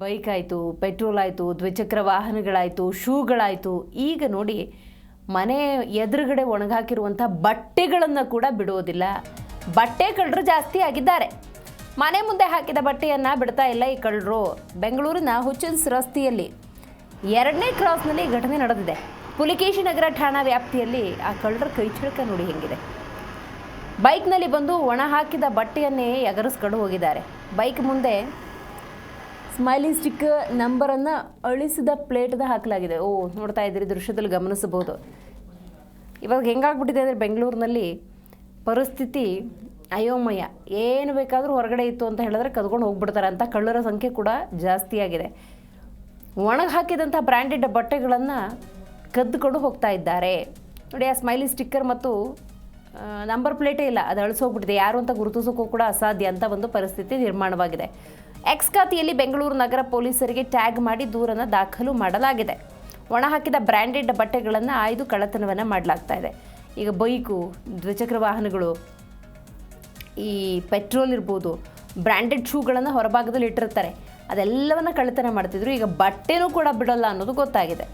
Bike ಆಯಿತು, petrol ಆಯಿತು, ದ್ವಿಚಕ್ರ ವಾಹನಗಳಾಯಿತು, ಶೂಗಳಾಯಿತು. ಈಗ ನೋಡಿ, ಮನೆ ಎದುರುಗಡೆ ಒಣಗಾಕಿರುವಂಥ ಬಟ್ಟೆಗಳನ್ನು ಕೂಡ ಬಿಡೋದಿಲ್ಲ. ಬಟ್ಟೆ ಕಳ್ಳರು ಜಾಸ್ತಿ ಆಗಿದ್ದಾರೆ. ಮನೆ ಮುಂದೆ ಹಾಕಿದ ಬಟ್ಟೆಯನ್ನು ಬಿಡ್ತಾ ಇಲ್ಲ ಈ ಕಳ್ಳರು. ಬೆಂಗಳೂರಿನ ಹುಚ್ಚನ್ಸ್ ರಸ್ತೆಯಲ್ಲಿ 2ನೇ ಕ್ರಾಸ್ನಲ್ಲಿ ಘಟನೆ ನಡೆದಿದೆ. ಪುಲಿಕೇಶಿ ನಗರ ಠಾಣಾ ವ್ಯಾಪ್ತಿಯಲ್ಲಿ ಆ ಕಳ್ಳರ ಕೈಚಳಕ ನೋಡಿ ಹೆಂಗಿದೆ. ಬೈಕ್ನಲ್ಲಿ ಬಂದು ಒಣ ಹಾಕಿದ ಬಟ್ಟೆಯನ್ನೇ ಎಗರಿಸ್ಕೊಂಡು ಹೋಗಿದ್ದಾರೆ. ಬೈಕ್ ಮುಂದೆ ಸ್ಮೈಲಿ ಸ್ಟಿಕ್ಕರ್ ನಂಬರನ್ನು ಅಳಿಸಿದ ಪ್ಲೇಟನ್ನು ಹಾಕಲಾಗಿದೆ. ನೋಡ್ತಾ ಇದ್ದೀರಿ, ದೃಶ್ಯದಲ್ಲಿ ಗಮನಿಸಬಹುದು. ಇವಾಗ ಹೆಂಗಾಗ್ಬಿಟ್ಟಿದೆ ಅಂದರೆ ಬೆಂಗಳೂರಿನಲ್ಲಿ ಪರಿಸ್ಥಿತಿ ಅಯೋಮಯ. ಏನು ಬೇಕಾದರೂ ಹೊರಗಡೆ ಇತ್ತು ಅಂತ ಹೇಳಿದ್ರೆ ಕದ್ಕೊಂಡು ಹೋಗ್ಬಿಡ್ತಾರೆ ಅಂತ ಕಳ್ಳರ ಸಂಖ್ಯೆ ಕೂಡ ಜಾಸ್ತಿ ಆಗಿದೆ. ಒಣಗಿ ಹಾಕಿದಂಥ ಬ್ರ್ಯಾಂಡೆಡ್ ಬಟ್ಟೆಗಳನ್ನು ಕದ್ದುಕೊಂಡು ಹೋಗ್ತಾ ಇದ್ದಾರೆ. ನೋಡಿ, ಆ ಸ್ಮೈಲಿ ಸ್ಟಿಕ್ಕರ್ ಮತ್ತು ನಂಬರ್ ಪ್ಲೇಟೇ ಇಲ್ಲ, ಅದು ಅಳಿಸೋಗ್ಬಿಟ್ಟಿದೆ. ಯಾರು ಅಂತ ಗುರುತಿಸೋಕ್ಕೂ ಕೂಡ ಅಸಾಧ್ಯ ಅಂತ ಒಂದು ಪರಿಸ್ಥಿತಿ ನಿರ್ಮಾಣವಾಗಿದೆ. ಎಕ್ಸ್ ಖಾತೆಯಲ್ಲಿ ಬೆಂಗಳೂರು ನಗರ ಪೊಲೀಸರಿಗೆ ಟ್ಯಾಗ್ ಮಾಡಿ ದೂರನ್ನು ದಾಖಲು ಮಾಡಲಾಗಿದೆ. ಒಣ ಹಾಕಿದ ಬ್ರ್ಯಾಂಡೆಡ್ ಬಟ್ಟೆಗಳನ್ನು ಆಯ್ದು ಕಳ್ಳತನವನ್ನು ಮಾಡಲಾಗ್ತಾ ಇದೆ. ಈಗ ಬೈಕು, ದ್ವಿಚಕ್ರ ವಾಹನಗಳು, ಈ ಪೆಟ್ರೋಲ್ ಇರ್ಬೋದು, ಬ್ರ್ಯಾಂಡೆಡ್ ಶೂಗಳನ್ನು ಹೊರಭಾಗದಲ್ಲಿ ಇಟ್ಟಿರ್ತಾರೆ, ಅದೆಲ್ಲವನ್ನು ಕಳ್ಳತನ ಮಾಡ್ತಿದ್ರು. ಈಗ ಬಟ್ಟೆನೂ ಕೂಡ ಬಿಡೋಲ್ಲ ಅನ್ನೋದು ಗೊತ್ತಾಗಿದೆ.